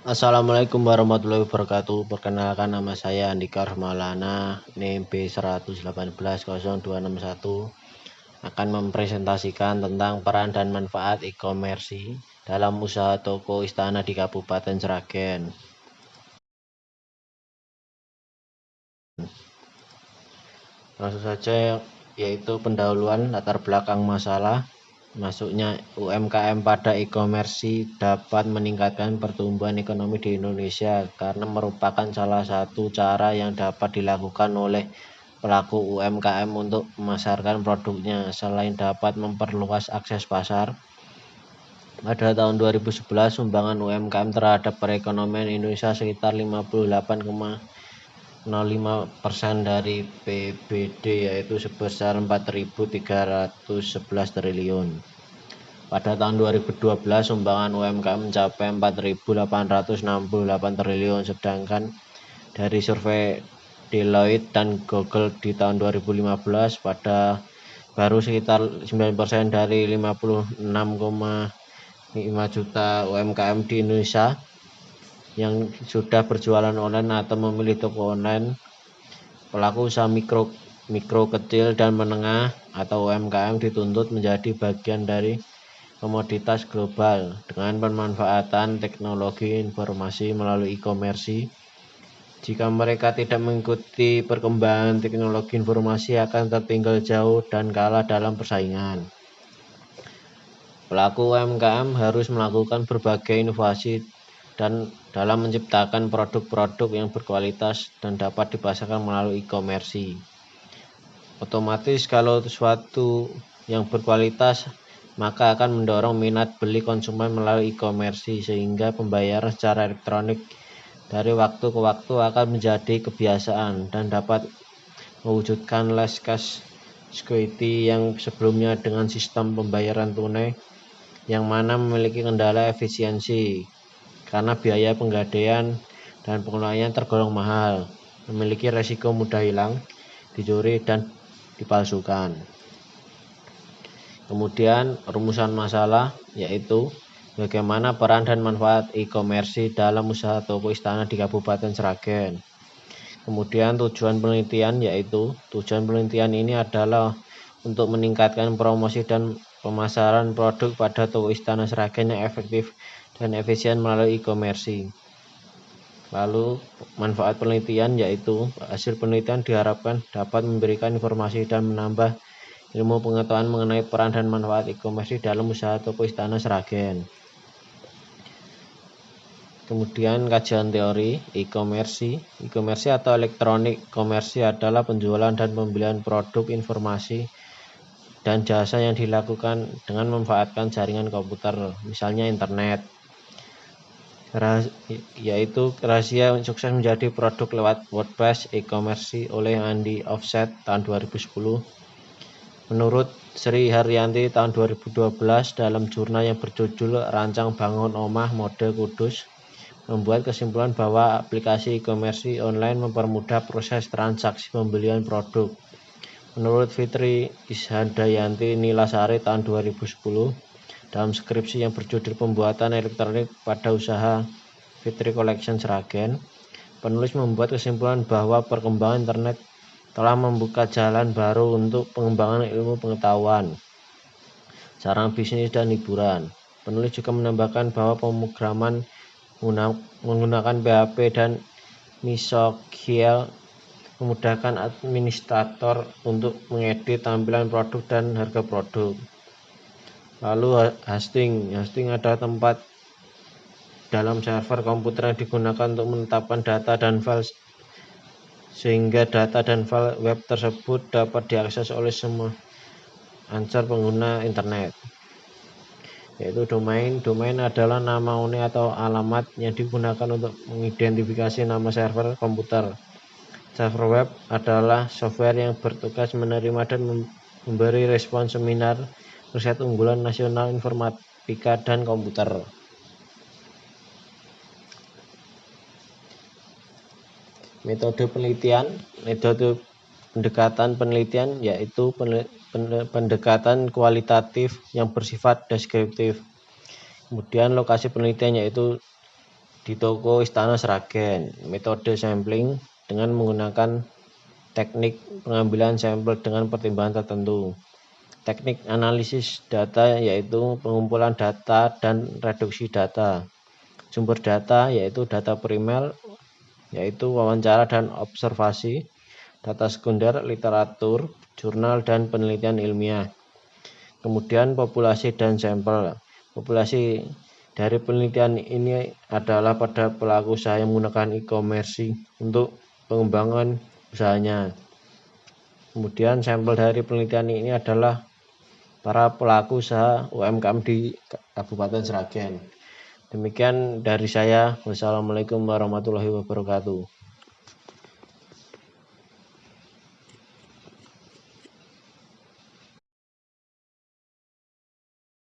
Assalamualaikum warahmatullahi wabarakatuh. Perkenalkan, nama saya Andika Maulana, NIM B1180261, akan mempresentasikan tentang peran dan manfaat e-commerce dalam usaha toko istana di Kabupaten Sragen. Langsung saja, yaitu pendahuluan latar belakang masalah. Masuknya UMKM pada e-commerce dapat meningkatkan pertumbuhan ekonomi di Indonesia karena merupakan salah satu cara yang dapat dilakukan oleh pelaku UMKM untuk memasarkan produknya. Selain dapat memperluas akses pasar, pada tahun 2011 sumbangan UMKM terhadap perekonomian Indonesia sekitar 58,05% dari PBD, yaitu sebesar 4.311 triliun. Pada tahun 2012 sumbangan UMKM mencapai 4.868 triliun, sedangkan dari survei Deloitte dan Google di tahun 2015 pada baru sekitar 9% dari 56,5 juta UMKM di Indonesia yang sudah berjualan online atau memilih toko online. Pelaku usaha mikro, kecil dan menengah atau UMKM dituntut menjadi bagian dari komoditas global dengan pemanfaatan teknologi informasi melalui e-commerce. Jika mereka tidak mengikuti perkembangan teknologi informasi, akan tertinggal jauh dan kalah dalam persaingan. Pelaku UMKM harus melakukan berbagai inovasi dan dalam menciptakan produk-produk yang berkualitas dan dapat dipasarkan melalui e-commerce. Otomatis kalau sesuatu yang berkualitas, maka akan mendorong minat beli konsumen melalui e-commerce, sehingga pembayaran secara elektronik dari waktu ke waktu akan menjadi kebiasaan dan dapat mewujudkan less cash security yang sebelumnya dengan sistem pembayaran tunai yang mana memiliki kendala efisiensi karena biaya penggadaian dan pengelolaannya tergolong mahal, memiliki resiko mudah hilang, dicuri, dan dipalsukan. Kemudian rumusan masalah, yaitu bagaimana peran dan manfaat e-commerce dalam usaha toko istana di Kabupaten Sragen. Kemudian tujuan penelitian, yaitu tujuan penelitian ini adalah untuk meningkatkan promosi dan pemasaran produk pada toko istana Sragen yang efektif dan efisien melalui e-commerce. Lalu manfaat penelitian, yaitu hasil penelitian diharapkan dapat memberikan informasi dan menambah ilmu pengetahuan mengenai peran dan manfaat e-commerce dalam usaha toko istana Sragen. Kemudian kajian teori e-commerce. E-commerce atau elektronik commerce adalah penjualan dan pembelian produk, informasi, dan jasa yang dilakukan dengan memanfaatkan jaringan komputer, misalnya internet. Yaitu rahasia sukses menjadi produk lewat WordPress e-commerce oleh Andy Offset tahun 2010. Menurut Sri Haryanti tahun 2012 dalam jurnal yang berjudul Rancang Bangun Omah Mode Kudus, membuat kesimpulan bahwa aplikasi e-commerce online mempermudah proses transaksi pembelian produk. Menurut Fitri Ishandayanti Nilasari tahun 2010 dalam skripsi yang berjudul Pembuatan Elektronik pada Usaha Fitri Collection Sragen, penulis membuat kesimpulan bahwa perkembangan internet telah membuka jalan baru untuk pengembangan ilmu pengetahuan, sarana bisnis, dan hiburan. Penulis juga menambahkan bahwa pemrograman menggunakan PHP dan MySQL memudahkan administrator untuk mengedit tampilan produk dan harga produk. Lalu hosting adalah tempat dalam server komputer yang digunakan untuk menetapkan data dan file, sehingga data dan file web tersebut dapat diakses oleh semua user pengguna internet. Yaitu domain adalah nama unik atau alamat yang digunakan untuk mengidentifikasi nama server komputer. Server web adalah software yang bertugas menerima dan memberi respon seminar riset unggulan nasional informatika dan komputer. Metode pendekatan penelitian, yaitu pendekatan kualitatif yang bersifat deskriptif. Kemudian lokasi penelitian, yaitu di toko Istana Sragen. Metode sampling dengan menggunakan teknik pengambilan sampel dengan pertimbangan tertentu. Teknik analisis data yaitu pengumpulan data dan reduksi data. Sumber data yaitu data primer yaitu wawancara dan observasi, data sekunder, literatur, jurnal dan penelitian ilmiah. Kemudian populasi dan sampel. Populasi dari penelitian ini adalah pada pelaku usaha yang menggunakan e-commerce untuk pengembangan usahanya. Kemudian sampel dari penelitian ini adalah para pelaku usaha UMKM di Kabupaten Sragen. Demikian dari saya. Wassalamualaikum warahmatullahi wabarakatuh.